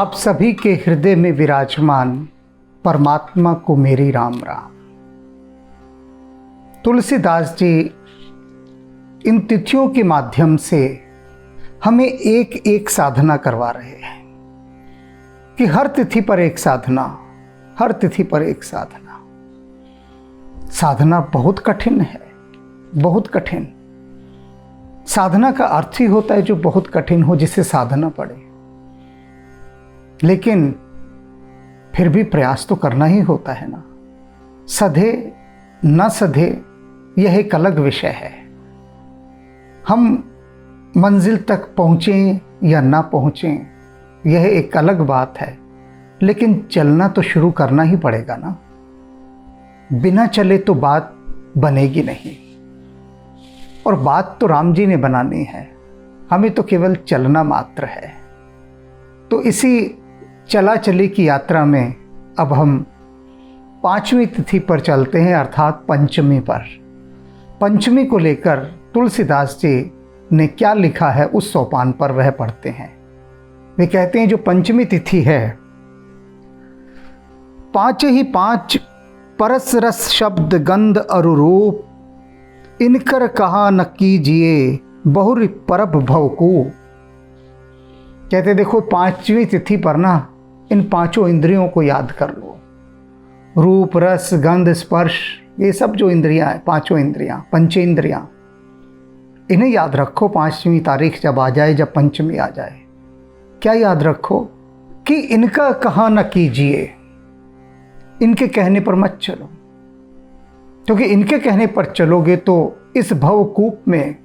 आप सभी के हृदय में विराजमान परमात्मा को मेरी राम राम। तुलसीदास जी इन तिथियों के माध्यम से हमें एक एक साधना करवा रहे हैं कि हर तिथि पर एक साधना, हर तिथि पर एक साधना। साधना बहुत कठिन है, बहुत कठिन। साधना का अर्थ ही होता है जो बहुत कठिन हो, जिसे साधना पड़े। लेकिन फिर भी प्रयास तो करना ही होता है ना। सधे न सधे यह एक अलग विषय है। हम मंजिल तक पहुँचें या ना पहुँचें यह एक अलग बात है, लेकिन चलना तो शुरू करना ही पड़ेगा ना। बिना चले तो बात बनेगी नहीं, और बात तो राम जी ने बनानी है, हमें तो केवल चलना मात्र है। तो इसी चला चली की यात्रा में अब हम 5वीं तिथि पर चलते हैं, अर्थात पंचमी पर। पंचमी को लेकर तुलसीदास जी ने क्या लिखा है उस सोपान पर वह पढ़ते हैं। वे कहते हैं जो पंचमी तिथि है, 5 ही 5 परस रस शब्द गंध अरुरूप, इनकर कहा न कीजिए बहुरी परब भव को। कहते देखो 5वीं तिथि पर ना इन 5 इंद्रियों को याद कर लो। रूप रस गंध स्पर्श, ये सब जो इंद्रियां हैं, 5 इंद्रियां, पंचेंद्रियां, इन्हें याद रखो। 5वीं तारीख जब आ जाए, जब पंचमी आ जाए, क्या याद रखो कि इनका कहा न कीजिए, इनके कहने पर मत चलो, क्योंकि इनके कहने पर चलोगे तो इस भवकूप में,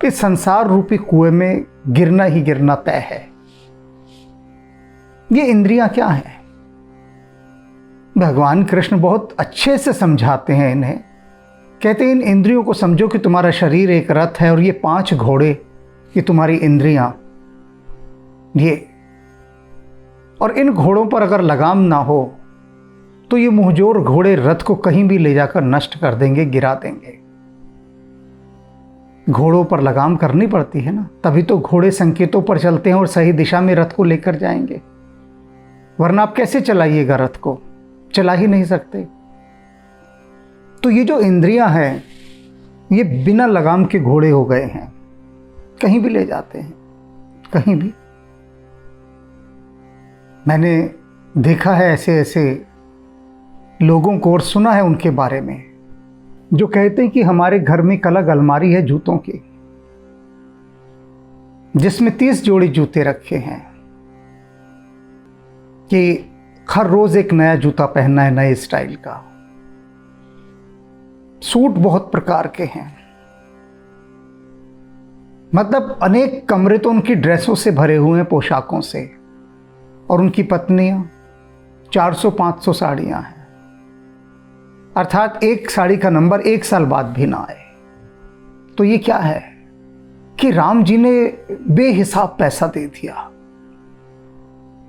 इस संसार रूपी कुएं में गिरना ही गिरना तय है। ये इंद्रियां क्या हैं? भगवान कृष्ण बहुत अच्छे से समझाते हैं इन्हें। कहते हैं इन इंद्रियों को समझो कि तुम्हारा शरीर एक रथ है और ये 5 घोड़े, ये तुम्हारी इंद्रियां, ये। और इन घोड़ों पर अगर लगाम ना हो तो ये मुंहजोर घोड़े रथ को कहीं भी ले जाकर नष्ट कर देंगे, गिरा देंगे। घोड़ों पर लगाम करनी पड़ती है ना, तभी तो घोड़े संकेतों पर चलते हैं और सही दिशा में रथ को लेकर जाएंगे। वरना आप कैसे चलाइएगा रथ को? चला ही नहीं सकते। तो ये जो इंद्रियां हैं, ये बिना लगाम के घोड़े हो गए हैं, कहीं भी ले जाते हैं, कहीं भी। मैंने देखा है ऐसे ऐसे लोगों को और सुना है उनके बारे में, जो कहते हैं कि हमारे घर में एक अलग अलमारी है जूतों की, जिसमें 30 जोड़ी जूते रखे हैं कि हर रोज एक नया जूता पहनना है, नए स्टाइल का। सूट बहुत प्रकार के हैं, मतलब अनेक कमरे तो उनकी ड्रेसों से भरे हुए हैं, पोशाकों से। और उनकी पत्नियां 400-500 साड़ियां हैं, अर्थात एक साड़ी का नंबर 1 साल बाद भी ना आए। तो ये क्या है कि राम जी ने बेहिसाब पैसा दे दिया।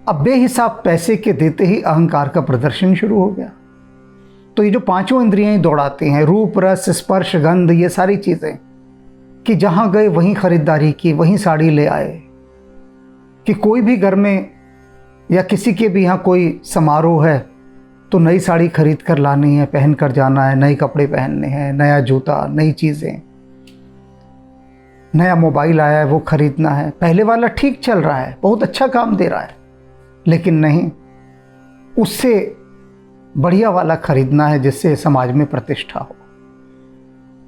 अब बेहिसाब पैसे के देते ही अहंकार का प्रदर्शन शुरू हो गया। तो ये जो 5 इंद्रियां दौड़ाती हैं, रूप रस स्पर्श गंध, ये सारी चीजें, कि जहां गए वहीं खरीदारी की, वहीं साड़ी ले आए। कि कोई भी घर में या किसी के भी यहाँ कोई समारोह है तो नई साड़ी खरीद कर लानी है, पहन कर जाना है, नए कपड़े पहनने हैं, नया जूता, नई चीज़ें, नया मोबाइल आया है वो खरीदना है। पहले वाला ठीक चल रहा है, बहुत अच्छा काम दे रहा है, लेकिन नहीं, उससे बढ़िया वाला खरीदना है जिससे समाज में प्रतिष्ठा हो।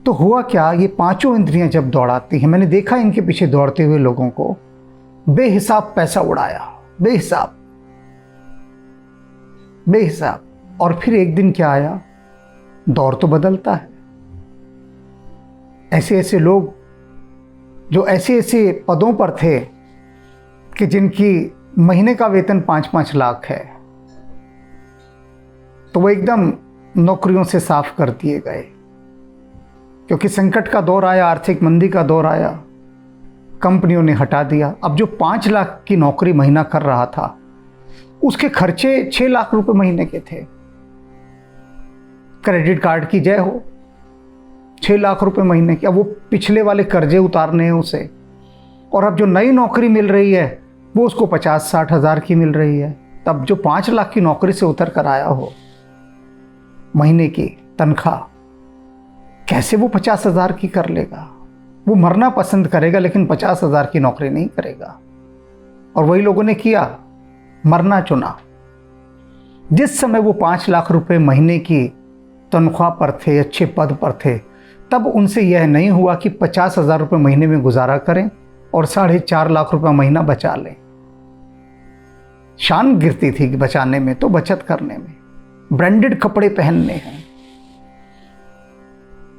तो हुआ क्या, ये 5 इंद्रियां जब दौड़ाती हैं, मैंने देखा इनके पीछे दौड़ते हुए लोगों को, बेहिसाब पैसा उड़ाया, बेहिसाब बेहिसाब। और फिर एक दिन क्या आया, दौर तो बदलता है। ऐसे ऐसे लोग जो ऐसे ऐसे पदों पर थे कि जिनकी महीने का वेतन 5-5 लाख है, तो वो एकदम नौकरियों से साफ कर दिए गए, क्योंकि संकट का दौर आया, आर्थिक मंदी का दौर आया, कंपनियों ने हटा दिया। अब जो 5 लाख की नौकरी महीना कर रहा था, उसके खर्चे 6 लाख रुपए महीने के थे। क्रेडिट कार्ड की जय हो, 6 लाख रुपए महीने की। अब वो पिछले वाले कर्जे उतारने हैं उसे, और अब जो नई नौकरी मिल रही है वो उसको 50-60 हज़ार की मिल रही है। तब जो 5 लाख की नौकरी से उतर कर आया हो, महीने की तनख्वाह, कैसे वो 50,000 की कर लेगा? वो मरना पसंद करेगा लेकिन 50,000 की नौकरी नहीं करेगा। और वही लोगों ने किया, मरना चुना। जिस समय वो 5 लाख रुपए महीने की तनख्वाह पर थे, अच्छे पद पर थे, तब उनसे यह नहीं हुआ कि 50,000 रुपये महीने में गुजारा करें और 4.5 लाख रुपए महीना बचा लें। शान गिरती थी कि बचाने में, तो बचत करने में, ब्रांडेड कपड़े पहनने हैं,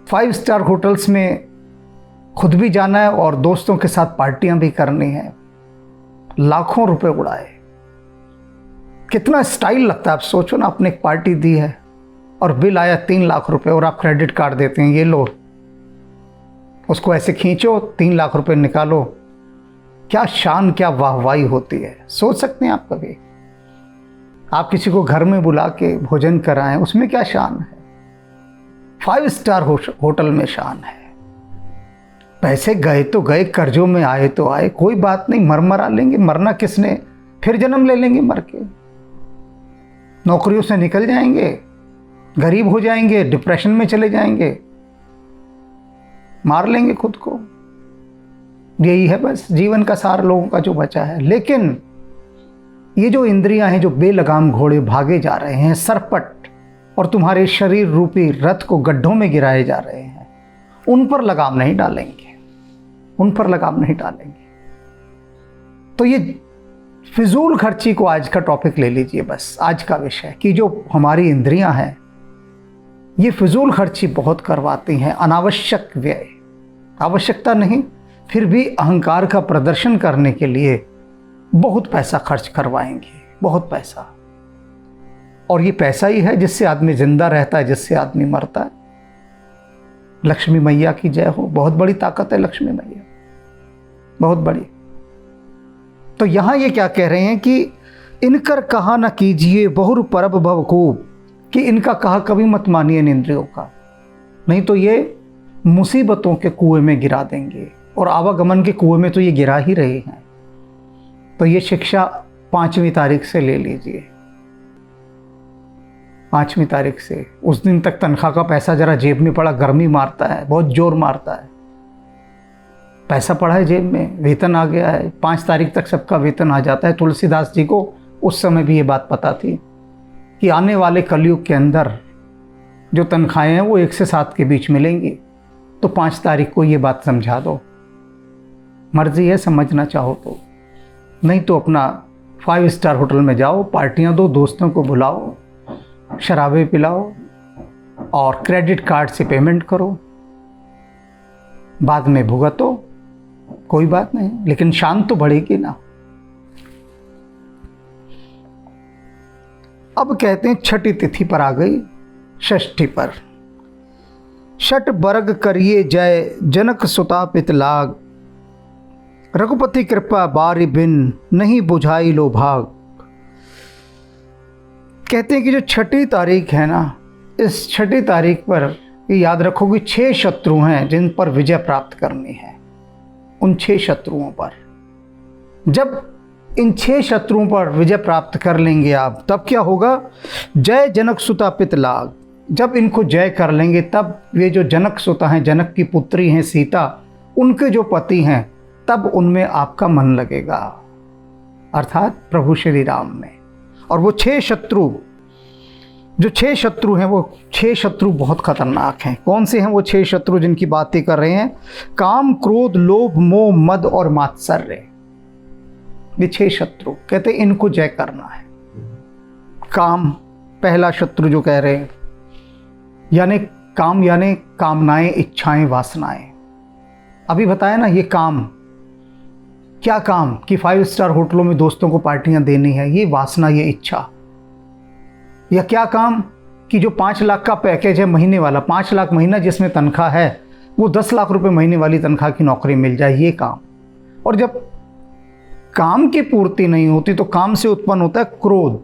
5 स्टार होटल्स में खुद भी जाना है और दोस्तों के साथ पार्टियां भी करनी है। लाखों रुपए उड़ाए। कितना स्टाइल लगता है। आप सोचो ना, आपने एक पार्टी दी है और बिल आया 3 लाख रुपए और आप क्रेडिट कार्ड देते हैं, ये लो, उसको ऐसे खींचो, 3 लाख रुपए निकालो। क्या शान, क्या वाहवाही होती है। सोच सकते हैं आप कभी? आप किसी को घर में बुला के भोजन कराएं, उसमें क्या शान है? 5 स्टार होटल में शान है। पैसे गए तो गए, कर्जों में आए तो आए, कोई बात नहीं, मरा लेंगे। मरना किसने? फिर जन्म ले लेंगे मर के। नौकरियों से निकल जाएंगे, गरीब हो जाएंगे, डिप्रेशन में चले जाएंगे, मार लेंगे खुद को। यही है बस जीवन का सार लोगों का जो बचा है। लेकिन ये जो इंद्रियां हैं, जो बेलगाम घोड़े भागे जा रहे हैं सरपट, और तुम्हारे शरीर रूपी रथ को गड्ढों में गिराए जा रहे हैं, उन पर लगाम नहीं डालेंगे, उन पर लगाम नहीं डालेंगे। तो ये फिजूल खर्ची को आज का टॉपिक ले लीजिए, बस आज का विषय, कि जो हमारी इंद्रियां हैं ये फिजूल खर्ची बहुत करवाती हैं, अनावश्यक व्यय। आवश्यकता नहीं, फिर भी अहंकार का प्रदर्शन करने के लिए बहुत पैसा खर्च करवाएंगे, बहुत पैसा। और ये पैसा ही है जिससे आदमी जिंदा रहता है, जिससे आदमी मरता है। लक्ष्मी मैया की जय हो। बहुत बड़ी ताकत है लक्ष्मी मैया, बहुत बड़ी। तो यहां ये क्या कह रहे हैं कि इनकर कहा न कीजिए बहुर परब भवकूब, कि इनका कहा कभी मत मानिए इन इंद्रियों का, नहीं तो ये मुसीबतों के कुएं में गिरा देंगे। और आवागमन के कुएं में तो ये गिरा ही रहे हैं। तो ये शिक्षा 5वीं तारीख से ले लीजिए। 5वीं तारीख से, उस दिन तक तनख्वाह का पैसा जरा जेब में पड़ा, गर्मी मारता है, बहुत जोर मारता है। पैसा पड़ा है जेब में, वेतन आ गया है, 5 तारीख तक सबका वेतन आ जाता है। तुलसीदास जी को उस समय भी ये बात पता थी कि आने वाले कलयुग के अंदर जो तनख्वाहें हैं वो 1 से 7 के बीच मिलेंगी। तो 5 तारीख को ये बात समझा दो। मर्जी है, समझना चाहो तो, नहीं तो अपना 5 स्टार होटल में जाओ, पार्टियां दो, दोस्तों को बुलाओ, शराबे पिलाओ और क्रेडिट कार्ड से पेमेंट करो, बाद में भुगतो, कोई बात नहीं, लेकिन शान तो बढ़ेगी ना। अब कहते हैं छठी तिथि पर आ गई, षष्ठी पर। छठ बरग करिए जय जनक सुता पित लाग, रघुपति कृपा बारी बिन नहीं बुझाई लो भाग। कहते हैं कि जो छठी तारीख है ना, इस छठी तारीख पर याद रखो कि 6 शत्रु हैं जिन पर विजय प्राप्त करनी है। उन 6 शत्रुओं पर, जब इन 6 शत्रुओं पर विजय प्राप्त कर लेंगे आप, तब क्या होगा? जय जनक सुता पित लाग। जब इनको जय कर लेंगे तब ये जो जनक सुता हैं, जनक की पुत्री हैं सीता, उनके जो पति हैं, तब उनमें आपका मन लगेगा, अर्थात प्रभु श्री राम में। और वो 6 शत्रु, जो 6 शत्रु हैं, वो 6 शत्रु बहुत खतरनाक हैं। कौन से हैं वो 6 शत्रु जिनकी बातें कर रहे हैं? काम, क्रोध, लोभ, मोह, मद और मात्सर्य। ये 6 शत्रु कहते हैं इनको जय करना है। काम पहला शत्रु जो कह रहे हैं, यानी काम यानी कामनाएं, इच्छाएं, वासनाएं। अभी बताया ना, ये काम, क्या काम? कि 5 स्टार होटलों में दोस्तों को पार्टियां देनी है, ये वासना, ये इच्छा। या क्या काम? कि जो 5 लाख का पैकेज है महीने वाला, 5 लाख महीना जिसमें तनख्वाह है, वो 10 लाख रुपए महीने वाली तनख्वाह की नौकरी मिल जाए, ये काम। और जब काम की पूर्ति नहीं होती तो काम से उत्पन्न होता है क्रोध।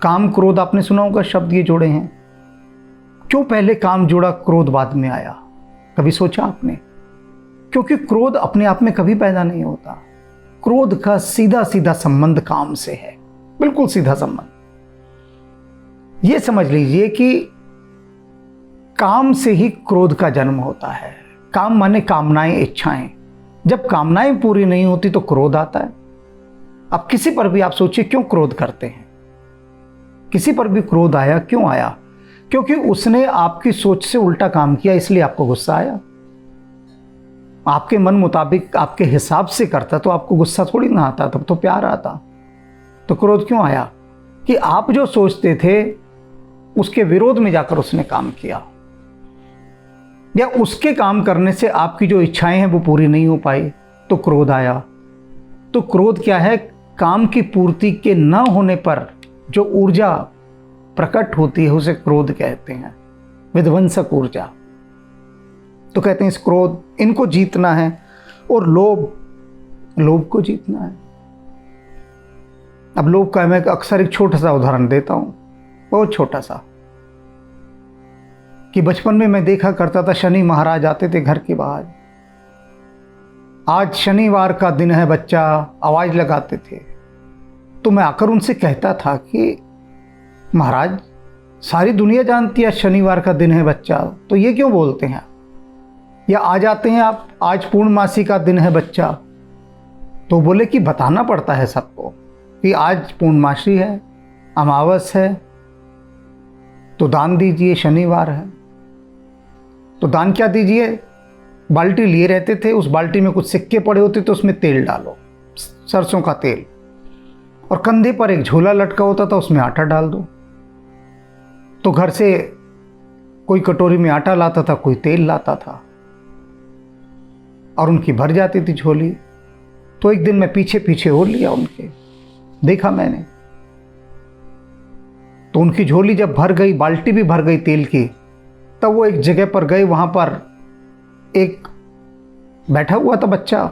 काम क्रोध, आपने सुना होगा शब्द ये जोड़े हैं। क्यों पहले काम जुड़ा, क्रोध बाद में आया? कभी सोचा आपने? क्योंकि क्रोध अपने आप में कभी पैदा नहीं होता। क्रोध का सीधा सीधा संबंध काम से है, बिल्कुल सीधा संबंध। यह समझ लीजिए कि काम से ही क्रोध का जन्म होता है। काम माने कामनाएं, इच्छाएं। जब कामनाएं पूरी नहीं होती तो क्रोध आता है। अब किसी पर भी आप सोचिए क्यों क्रोध करते हैं। किसी पर भी क्रोध आया, क्यों आया? क्योंकि उसने आपकी सोच से उल्टा काम किया, इसलिए आपको गुस्सा आया। आपके मन मुताबिक, आपके हिसाब से करता तो आपको गुस्सा थोड़ी ना आता, तब तो प्यार आता। तो क्रोध क्यों आया? कि आप जो सोचते थे उसके विरोध में जाकर उसने काम किया, या उसके काम करने से आपकी जो इच्छाएं हैं वो पूरी नहीं हो पाई, तो क्रोध आया। तो क्रोध क्या है? काम की पूर्ति के न होने पर जो ऊर्जा प्रकट होती है उसे क्रोध कहते हैं, विध्वंसक ऊर्जा। तो कहते हैं इस क्रोध, इनको जीतना है। और लोभ को जीतना है। अब लोभ का मैं अक्सर एक छोटा सा उदाहरण देता हूं, बहुत छोटा सा, कि बचपन में मैं देखा करता था शनि महाराज आते थे घर के बाहर। आज शनिवार का दिन है बच्चा, आवाज लगाते थे। तो मैं आकर उनसे कहता था कि महाराज, सारी दुनिया जानती है शनिवार का दिन है बच्चा, तो ये क्यों बोलते हैं? या आ जाते हैं आप, आज पूर्णमासी का दिन है बच्चा। तो बोले कि बताना पड़ता है सबको कि आज पूर्णमासी है, अमावस है, तो दान दीजिए, शनिवार है। तो दान क्या दीजिए? बाल्टी लिए रहते थे, उस बाल्टी में कुछ सिक्के पड़े होते तो उसमें तेल डालो, सरसों का तेल, और कंधे पर एक झोला लटका होता था, उसमें आटा डाल दो। तो घर से कोई कटोरी में आटा लाता था, कोई तेल लाता था, और उनकी भर जाती थी झोली। तो एक दिन मैं पीछे पीछे हो लिया उनके, देखा मैंने। तो उनकी झोली जब भर गई, बाल्टी भी भर गई तेल की, तब वो एक जगह पर गए, वहां पर एक बैठा हुआ था बच्चा,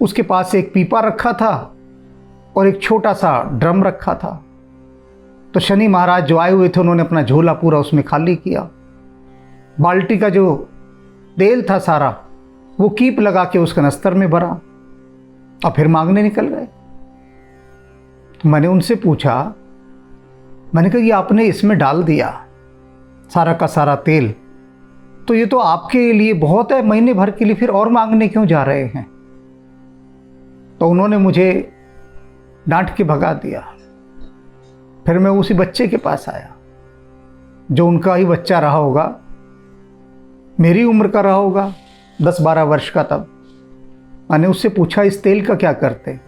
उसके पास एक पीपा रखा था और एक छोटा सा ड्रम रखा था। तो शनि महाराज जो आए हुए थे उन्होंने अपना झोला पूरा उसमें खाली किया। बाल्टी का जो तेल था सारा वो कीप लगा के उस कनस्तर में भरा और फिर मांगने निकल गए। तो मैंने उनसे पूछा, मैंने कहा ये आपने इसमें डाल दिया सारा का सारा तेल, तो ये तो आपके लिए बहुत है महीने भर के लिए, फिर और मांगने क्यों जा रहे हैं? तो उन्होंने मुझे डांट के भगा दिया। फिर मैं उसी बच्चे के पास आया जो उनका ही बच्चा रहा होगा, मेरी उम्र का रहा होगा, 10-12 वर्ष का तब। मैंने उससे पूछा इस तेल का क्या करते?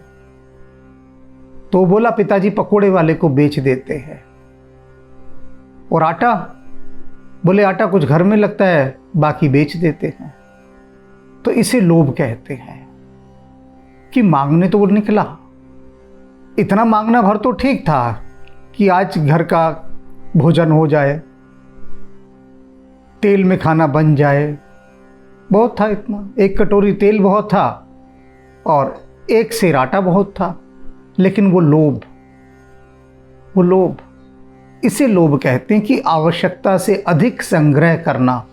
तो बोला पिताजी पकोड़े वाले को बेच देते हैं। और आटा? बोले आटा कुछ घर में लगता है, बाकी बेच देते हैं। तो इसे लोभ कहते हैं कि मांगने तो वो निकला, इतना मांगना भर तो ठीक था कि आज घर का भोजन हो जाए, तेल में खाना बन जाए, बहुत था इतना। एक कटोरी तेल बहुत था और एक सेर आटा बहुत था, लेकिन वो लोभ, इसे लोभ कहते हैं कि आवश्यकता से अधिक संग्रह करना,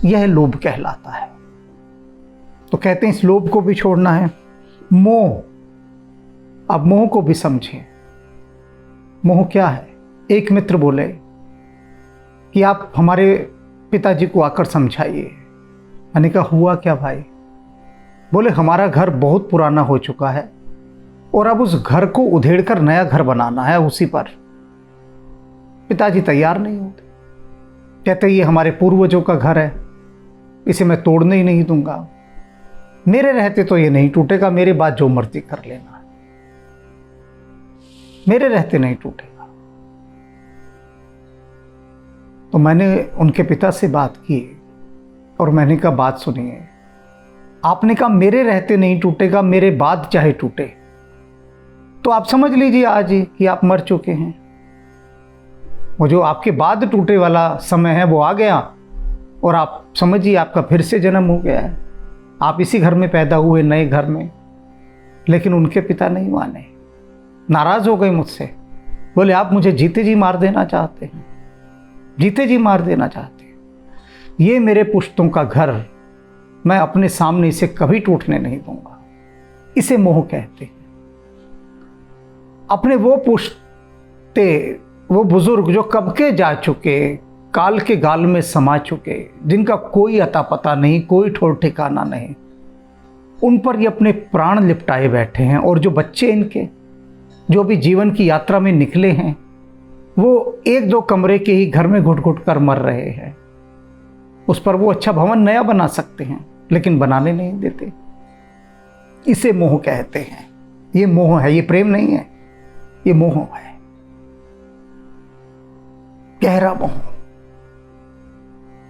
यह लोभ कहलाता है। तो कहते हैं इस लोभ को भी छोड़ना है। मोह, अब मोह को भी समझें। मोह क्या है? एक मित्र बोले कि आप हमारे पिताजी को आकर समझाइए। मैंने कहा हुआ क्या भाई? बोले हमारा घर बहुत पुराना हो चुका है और अब उस घर को उधेड़कर नया घर बनाना है, उसी पर पिताजी तैयार नहीं होते। कहते ये हमारे पूर्वजों का घर है, इसे मैं तोड़ने ही नहीं दूंगा, मेरे रहते तो ये नहीं टूटेगा, मेरे बाद जो मर्जी कर लेना, मेरे रहते नहीं टूटेगा। तो मैंने उनके पिता से बात की और मैंने कहा बात सुनिए, आपने कहा मेरे रहते नहीं टूटेगा, मेरे बाद चाहे टूटे, तो आप समझ लीजिए आज ही कि आप मर चुके हैं। वो जो आपके बाद टूटे वाला समय है वो आ गया और आप समझिए आपका फिर से जन्म हो गया है, आप इसी घर में पैदा हुए, नए घर में। लेकिन उनके पिता नहीं माने, नाराज हो गए मुझसे। बोले आप मुझे जीते जी मार देना चाहते हैं, जीते जी मार देना चाहते हैं। ये मेरे पुश्तों का घर, मैं अपने सामने इसे कभी टूटने नहीं दूंगा। इसे मोह कहते हैं। अपने वो पुश्ते, वो बुजुर्ग जो कब के जा चुके, काल के गाल में समा चुके, जिनका कोई अता पता नहीं, कोई ठौर ठिकाना नहीं, उन पर ये अपने प्राण लिपटाए बैठे हैं। और जो बच्चे इनके, जो भी जीवन की यात्रा में निकले हैं, वो एक दो कमरे के ही घर में घुट घुट कर मर रहे हैं। उस पर वो अच्छा भवन नया बना सकते हैं, लेकिन बनाने नहीं देते। इसे मोह कहते हैं। ये मोह है, ये प्रेम नहीं है, ये मोह है, गहरा मोह।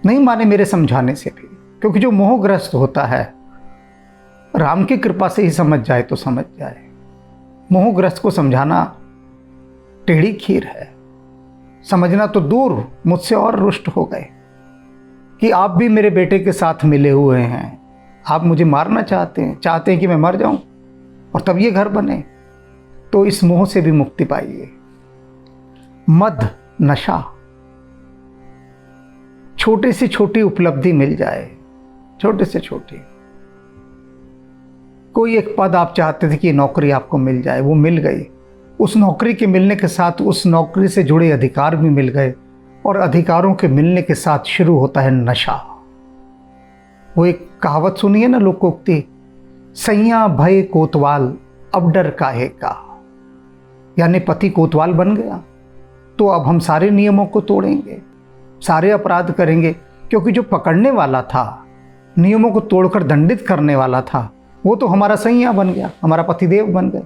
नहीं माने मेरे समझाने से भी, क्योंकि जो मोहग्रस्त होता है, राम की कृपा से ही समझ जाए तो समझ जाए। मोहग्रस्त को समझाना टेढ़ी खीर है। समझना तो दूर, मुझसे और रुष्ट हो गए कि आप भी मेरे बेटे के साथ मिले हुए हैं। आप मुझे मारना चाहते हैं कि मैं मर जाऊं और तब ये घर बने। तो इस मोह से भी मुक्ति पाइए। मद, नशा, छोटी से छोटी उपलब्धि मिल जाए, छोटे से छोटी। कोई एक पद आप चाहते थे कि नौकरी आपको मिल जाए, वो मिल गई। उस नौकरी के मिलने के साथ उस नौकरी से जुड़े अधिकार भी मिल गए, और अधिकारों के मिलने के साथ शुरू होता है नशा। वो एक कहावत सुनी है ना, लोकोक्ति, सैया भय कोतवाल अब डर काहे का। यानी पति कोतवाल बन गया तो अब हम सारे नियमों को तोड़ेंगे, सारे अपराध करेंगे, क्योंकि जो पकड़ने वाला था, नियमों को तोड़कर दंडित करने वाला था, वो तो हमारा सैया बन गया, हमारा पतिदेव बन गए।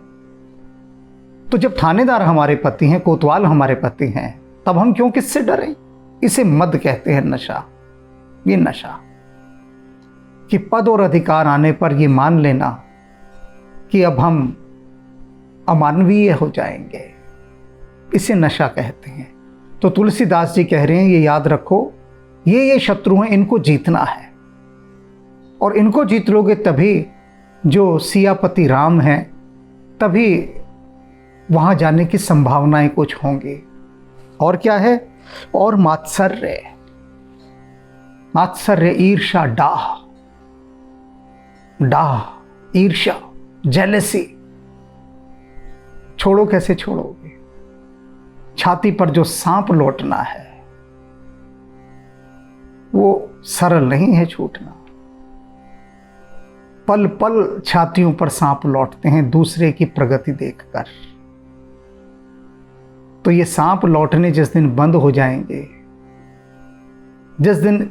तो जब थानेदार हमारे पति हैं, कोतवाल हमारे पति हैं, तब हम क्यों किससे डरें। इसे मद कहते हैं, नशा। ये नशा कि पद और अधिकार आने पर ये मान लेना कि अब हम अमानवीय हो जाएंगे, इसे नशा कहते हैं। तो तुलसीदास जी कह रहे हैं, ये याद रखो, ये शत्रु हैं, इनको जीतना है। और इनको जीत लोगे तभी जो सियापति राम हैं, तभी वहां जाने की संभावनाएं कुछ होंगी। और क्या है? और मात्सर्य, मात्सर्य, ईर्षा, डाह, ईर्षा, जेलसी। छोड़ो, कैसे छोड़ोगे? छाती पर जो सांप लौटना है वो सरल नहीं है छूटना। पल पल छातियों पर सांप लौटते हैं दूसरे की प्रगति देखकर। तो ये सांप लौटने जिस दिन बंद हो जाएंगे, जिस दिन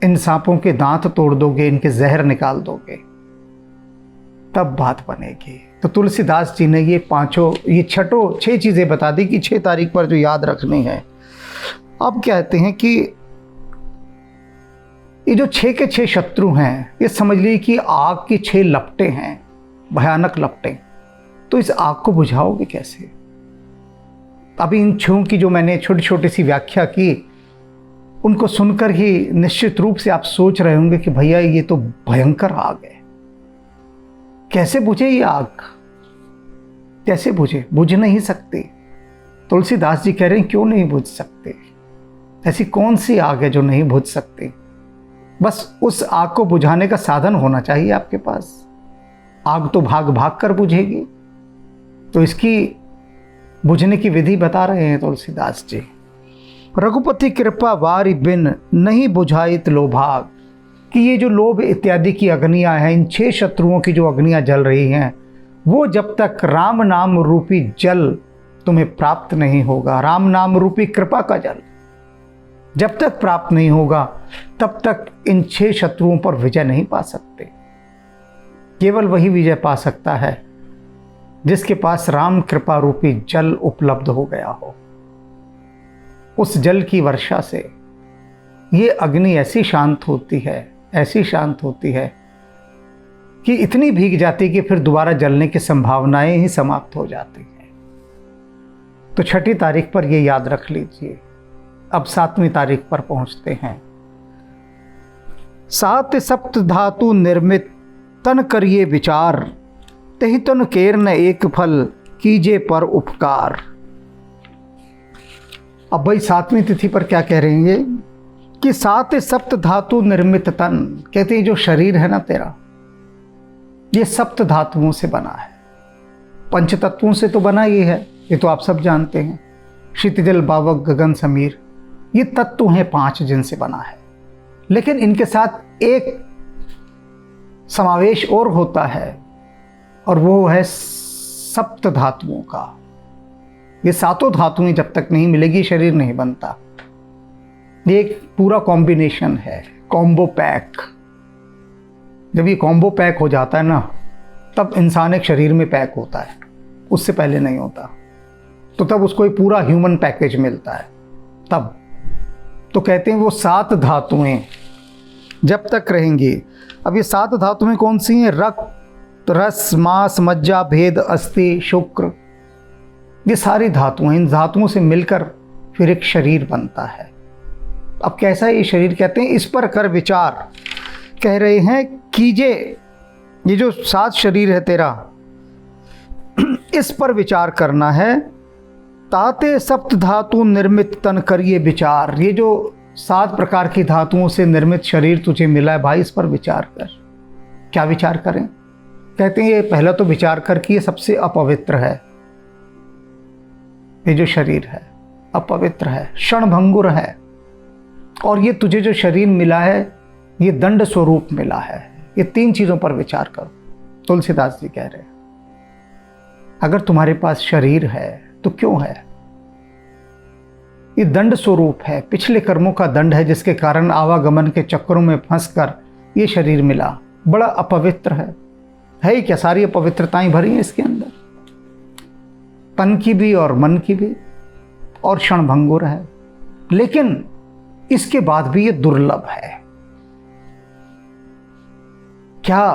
इन सांपों के दांत तोड़ दोगे, इनके जहर निकाल दोगे, तब बात बनेगी। तो तुलसीदास जी ने ये छह चीजें बता दी कि 6 तारीख पर जो याद रखनी है। अब कहते हैं कि ये जो 6 के 6 शत्रु हैं, ये समझ लीजिए कि आग की 6 लपटें हैं, भयानक लपटें। तो इस आग को बुझाओगे कैसे? अभी इन 6 की जो मैंने छोटी छोटी सी व्याख्या की, उनको सुनकर ही निश्चित रूप से आप सोच रहे होंगे कि भैया ये तो भयंकर आग है, कैसे बुझे ये आग? कैसे बुझे? बुझ नहीं सकती। तुलसीदास जी कह रहे हैं, क्यों नहीं बुझ सकते? ऐसी कौन सी आग है जो नहीं बुझ सकती? बस उस आग को बुझाने का साधन होना चाहिए आपके पास। आग तो भाग भाग कर बुझेगी। तो इसकी बुझने की विधि बता रहे हैं तुलसीदास जी। रघुपति कृपा वारि बिन नहीं बुझाइत लोभाग, कि ये जो लोभ इत्यादि की अग्नियां हैं, इन 6 शत्रुओं की जो अग्नियां जल रही हैं, वो जब तक राम नाम रूपी जल तुम्हें प्राप्त नहीं होगा, राम नाम रूपी कृपा का जल जब तक प्राप्त नहीं होगा, तब तक इन 6 शत्रुओं पर विजय नहीं पा सकते। केवल वही विजय पा सकता है जिसके पास राम कृपा रूपी जल उपलब्ध हो गया हो। उस जल की वर्षा से ये अग्नि ऐसी शांत होती है, ऐसी शांत होती है कि इतनी भीग जाती कि फिर दोबारा जलने की संभावनाएं ही समाप्त हो जाती हैं। तो 6 तारीख पर ये याद रख लीजिए। अब 7वीं तारीख पर पहुंचते हैं। 7 सप्त धातु निर्मित तन करिए विचार, तहि तन केर न एक फल कीजे पर उपकार। अब भाई 7वीं तिथि पर क्या कह रहे हैं कि 7 सप्त धातु निर्मित तन, कहते हैं जो शरीर है ना तेरा, ये सप्त धातुओं से बना है। पंच तत्वों से तो बना ही है, ये तो आप सब जानते हैं। क्षितिजल बावक गगन समीर, ये तत्व हैं 5 जिनसे बना है। लेकिन इनके साथ एक समावेश और होता है, और वो है सप्त धातुओं का। ये सातों धातुएं जब तक नहीं मिलेगी शरीर नहीं बनता। ये एक पूरा कॉम्बिनेशन है, कॉम्बो पैक। जब ये कॉम्बो पैक हो जाता है ना, तब इंसान एक शरीर में पैक होता है, उससे पहले नहीं होता। तो तब उसको एक पूरा ह्यूमन पैकेज मिलता है तब। तो कहते हैं वो 7 धातुएं जब तक रहेंगी। अब ये 7 धातुएं कौन सी हैं? रक्त, रस, मांस, मज्जा, भेद, अस्थि, शुक्र, ये सारी धातुएं। इन धातुओं से मिलकर फिर एक शरीर बनता है। अब कैसा ये शरीर? कहते हैं इस पर कर विचार। कह रहे हैं कीजिए, ये जो 7 शरीर है तेरा, इस पर विचार करना है। ताते सप्त धातु निर्मित तन करिए विचार। ये जो 7 प्रकार की धातुओं से निर्मित शरीर तुझे मिला है भाई, इस पर विचार कर। क्या विचार करें? कहते हैं ये पहला तो विचार कर कि ये सबसे अपवित्र है। ये जो शरीर है अपवित्र है, क्षणभंगुर है, और ये तुझे जो शरीर मिला है ये दंड स्वरूप मिला है। ये 3 चीजों पर विचार करो। तुलसीदास जी कह रहे हैं अगर तुम्हारे पास शरीर है तो क्यों है? ये दंड स्वरूप है, पिछले कर्मों का दंड है, जिसके कारण आवागमन के चक्करों में फंसकर ये शरीर मिला। बड़ा अपवित्र है ही क्या? सारी अपवित्रताएं भरी हैं इसके अंदर, तन की भी और मन की भी, और क्षणभंगुर है। लेकिन इसके बाद भी ये दुर्लभ है। क्या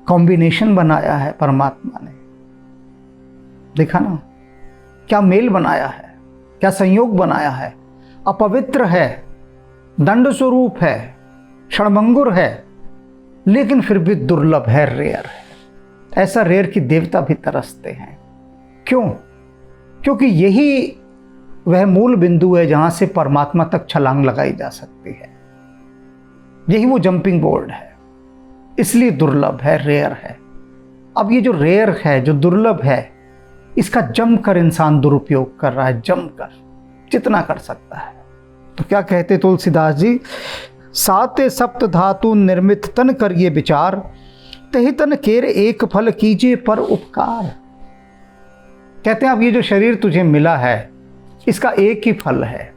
कॉम्बिनेशन बनाया है परमात्मा ने, देखा ना? क्या मेल बनाया है, क्या संयोग बनाया है। अपवित्र है, दंड स्वरूप है, क्षणभंगुर है, लेकिन फिर भी दुर्लभ है, रेयर है। ऐसा रेयर कि देवता भी तरसते हैं। क्यों? क्योंकि यही वह मूल बिंदु है जहां से परमात्मा तक छलांग लगाई जा सकती है। यही वो जंपिंग बोर्ड है, इसलिए दुर्लभ है, रेयर है। अब ये जो रेयर है, जो दुर्लभ है, इसका जमकर इंसान दुरुपयोग कर रहा है, जमकर जितना कर सकता है। तो क्या कहते तुलसीदास जी? 7 सप्त धातु निर्मित तन करिए विचार, तहि तन केर एक फल कीजिए पर उपकार। कहते हैं अब ये जो शरीर तुझे मिला है इसका एक ही फल है,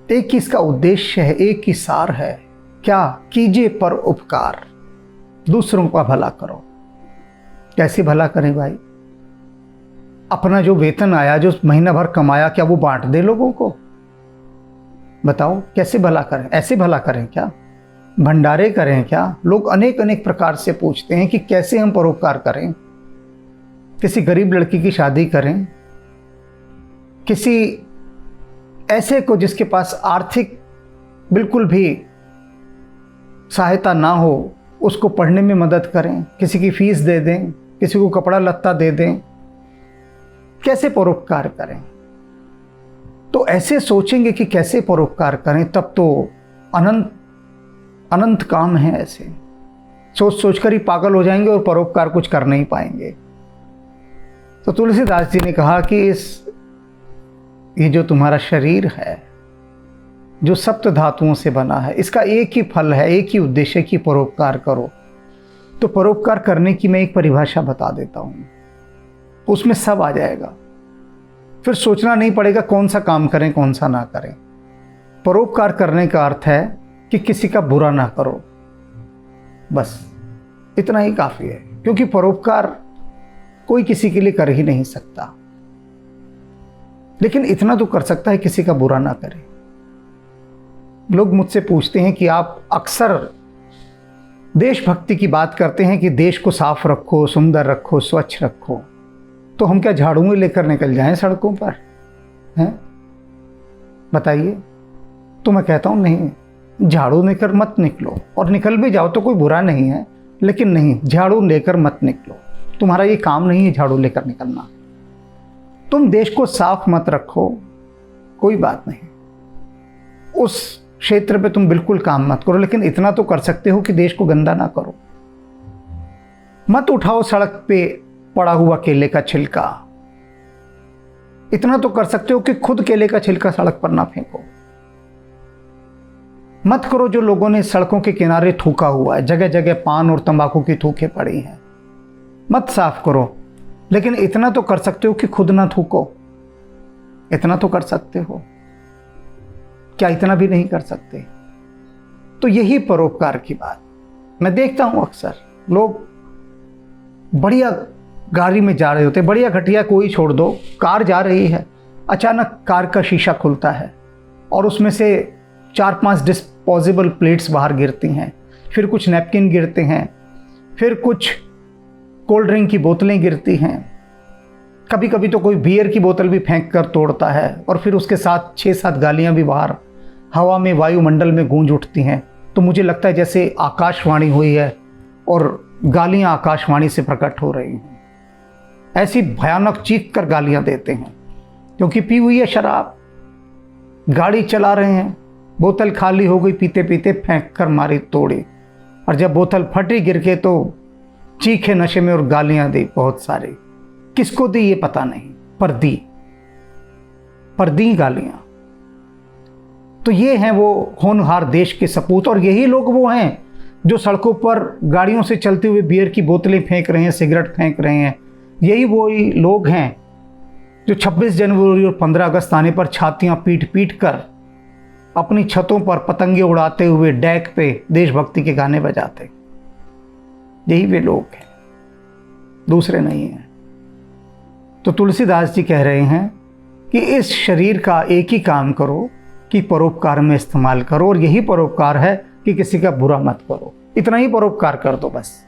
एक ही इसका उद्देश्य है, एक ही सार है। क्या? कीजिए पर उपकार, दूसरों का भला करो। कैसे भला करें भाई? अपना जो वेतन आया, जो महीना भर कमाया, क्या वो बांट दे लोगों को? बताओ कैसे भला करें? ऐसे भला करें क्या? भंडारे करें क्या? लोग अनेक अनेक प्रकार से पूछते हैं कि कैसे हम परोपकार करें। किसी गरीब लड़की की शादी करें, किसी ऐसे को जिसके पास आर्थिक बिल्कुल भी सहायता ना हो, उसको पढ़ने में मदद करें, किसी की फीस दे दें, किसी को कपड़ा लत्ता दे दें। कैसे परोपकार करें? तो ऐसे सोचेंगे कि कैसे परोपकार करें, तब तो अनंत अनंत काम है। ऐसे सोच सोचकर ही पागल हो जाएंगे और परोपकार कुछ कर नहीं पाएंगे। तो तुलसीदास जी ने कहा कि ये जो तुम्हारा शरीर है, जो सप्त धातुओं से बना है, इसका एक ही फल है, एक ही उद्देश्य कि परोपकार करो। तो परोपकार करने की मैं एक परिभाषा बता देता हूँ, उसमें सब आ जाएगा। फिर सोचना नहीं पड़ेगा कौन सा काम करें कौन सा ना करें। परोपकार करने का अर्थ है कि किसी का बुरा ना करो, बस इतना ही काफ़ी है। क्योंकि परोपकार कोई किसी के लिए कर ही नहीं सकता, लेकिन इतना तो कर सकता है किसी का बुरा ना करे। लोग मुझसे पूछते हैं कि आप अक्सर देशभक्ति की बात करते हैं कि देश को साफ रखो, सुंदर रखो, स्वच्छ रखो, तो हम क्या झाड़ू लेकर निकल जाएं सड़कों पर? हैं? बताइए। तो मैं कहता हूं नहीं, झाड़ू लेकर मत निकलो, और निकल भी जाओ तो कोई बुरा नहीं है, लेकिन नहीं, झाड़ू लेकर मत निकलो। तुम्हारा ये काम नहीं है झाड़ू लेकर निकलना। तुम देश को साफ मत रखो, कोई बात नहीं, उस क्षेत्र पे तुम बिल्कुल काम मत करो, लेकिन इतना तो कर सकते हो कि देश को गंदा ना करो। मत उठाओ सड़क पे पड़ा हुआ केले का छिलका। इतना तो कर सकते हो कि खुद केले का छिलका सड़क पर ना फेंको। मत करो जो लोगों ने सड़कों के किनारे थूका हुआ है, जगह जगह पान और तंबाकू की थूकें पड़ी हैं, मत साफ करो। लेकिन इतना तो कर सकते हो कि खुद ना थूको। इतना तो कर सकते हो, क्या इतना भी नहीं कर सकते? तो यही परोपकार की बात। मैं देखता हूं अक्सर लोग बढ़िया गाड़ी में जा रहे होते, बढ़िया घटिया कोई छोड़ दो, कार जा रही है, अचानक कार का शीशा खुलता है और उसमें से 4-5 डिस्पोजेबल प्लेट्स बाहर गिरती हैं, फिर कुछ नैपकिन गिरते हैं, फिर कुछ कोल्ड ड्रिंक की बोतलें गिरती हैं, कभी कभी तो कोई बियर की बोतल भी फेंक कर तोड़ता है, और फिर उसके साथ 6-7 गालियां भी बाहर हवा में, वायुमंडल में गूंज उठती हैं। तो मुझे लगता है जैसे आकाशवाणी हुई है और गालियां आकाशवाणी से प्रकट हो रही हैं। ऐसी भयानक चीख कर गालियां देते हैं, क्योंकि पी हुई है शराब, गाड़ी चला रहे हैं, बोतल खाली हो गई, पीते पीते फेंक कर मारी तोड़ी, और जब बोतल फटी गिर के तो चीखे नशे में और गालियां दी बहुत सारी। किसको दी ये पता नहीं, पर दी गालियां। तो ये हैं वो होनहार देश के सपूत, और यही लोग वो हैं जो सड़कों पर गाड़ियों से चलते हुए बियर की बोतलें फेंक रहे हैं, सिगरेट फेंक रहे हैं। यही वो लोग हैं जो 26 जनवरी और 15 अगस्त आने पर छातियां पीट पीट कर अपनी छतों पर पतंगे उड़ाते हुए डेक पे देशभक्ति के गाने बजाते। यही वे लोग हैं, दूसरे नहीं हैं। तो तुलसीदास जी कह रहे हैं कि इस शरीर का एक ही काम करो कि परोपकार में इस्तेमाल करो, और यही परोपकार है कि किसी का बुरा मत करो। इतना ही परोपकार कर दो बस,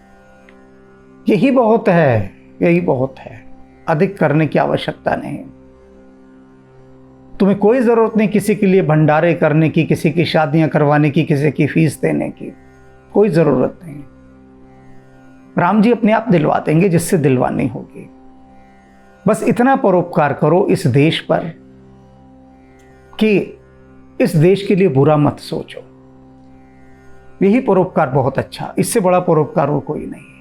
यही बहुत है, यही बहुत है। अधिक करने की आवश्यकता नहीं। तुम्हें कोई जरूरत नहीं किसी के लिए भंडारे करने की, किसी की शादियां करवाने की, किसी की फीस देने की, कोई जरूरत नहीं। राम जी अपने आप दिलवा देंगे जिससे दिलवानी होगी। बस इतना परोपकार करो इस देश पर कि इस देश के लिए बुरा मत सोचो। यही परोपकार बहुत अच्छा, इससे बड़ा परोपकार वो कोई नहीं है।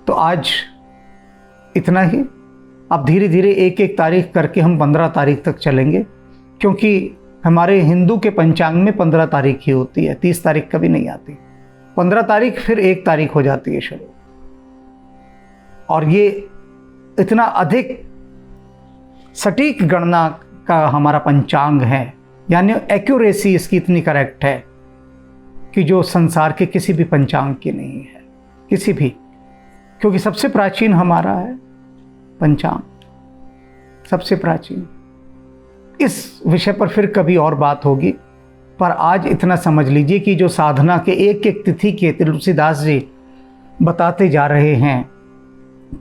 तो आज इतना ही। अब धीरे धीरे एक एक तारीख करके हम 15 तारीख तक चलेंगे, क्योंकि हमारे हिंदू के पंचांग में 15 तारीख ही होती है, 30 तारीख कभी नहीं आती। 15 तारीख फिर 1 तारीख हो जाती है शुरू। और ये इतना अधिक सटीक गणना का हमारा पंचांग है, यानी एक्यूरेसी इसकी इतनी करेक्ट है कि जो संसार के किसी भी पंचांग की नहीं है, किसी भी। क्योंकि सबसे प्राचीन हमारा है पंचांग, सबसे प्राचीन। इस विषय पर फिर कभी और बात होगी, पर आज इतना समझ लीजिए कि जो साधना के एक एक तिथि के तुलसीदास जी बताते जा रहे हैं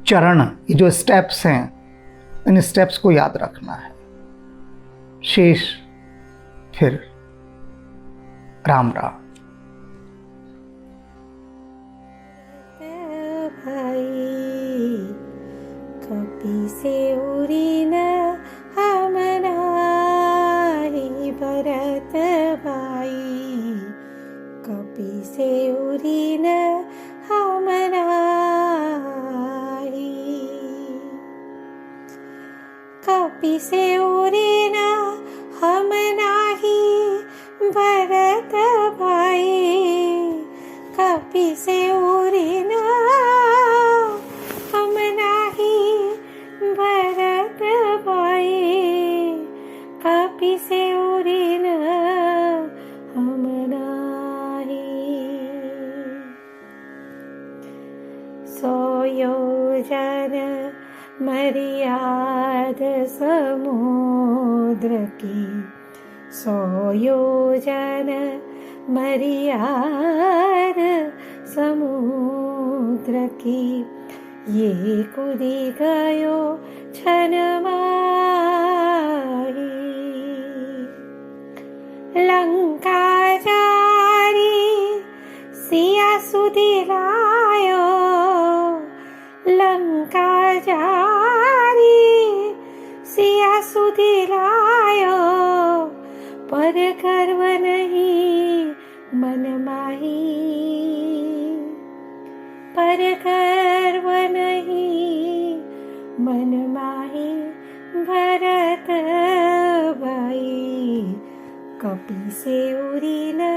चरण, ये जो स्टेप्स हैं, इन स्टेप्स को याद रखना है। शेष फिर राम राम। कपि से उरी न हम नाही भरत भाई, कपि से उरी न हम नाही, कपि से उरी न हम नाही भरत भाई, कपि से उरी न हम नाही भरत भाई, कपि से उरी न हम नाही। सौ योजन मर्याद समुद्र की, 100 योजन मर्याद समुद्र की, ये कूदी गयो छन माही, लंका जारी सिया सुधी लायो, लंका जारी सिया सुधी लायो, पर गर्व नहीं मन माही, पर गर्व नहीं मन माही। भरत भाई कपी से उरी न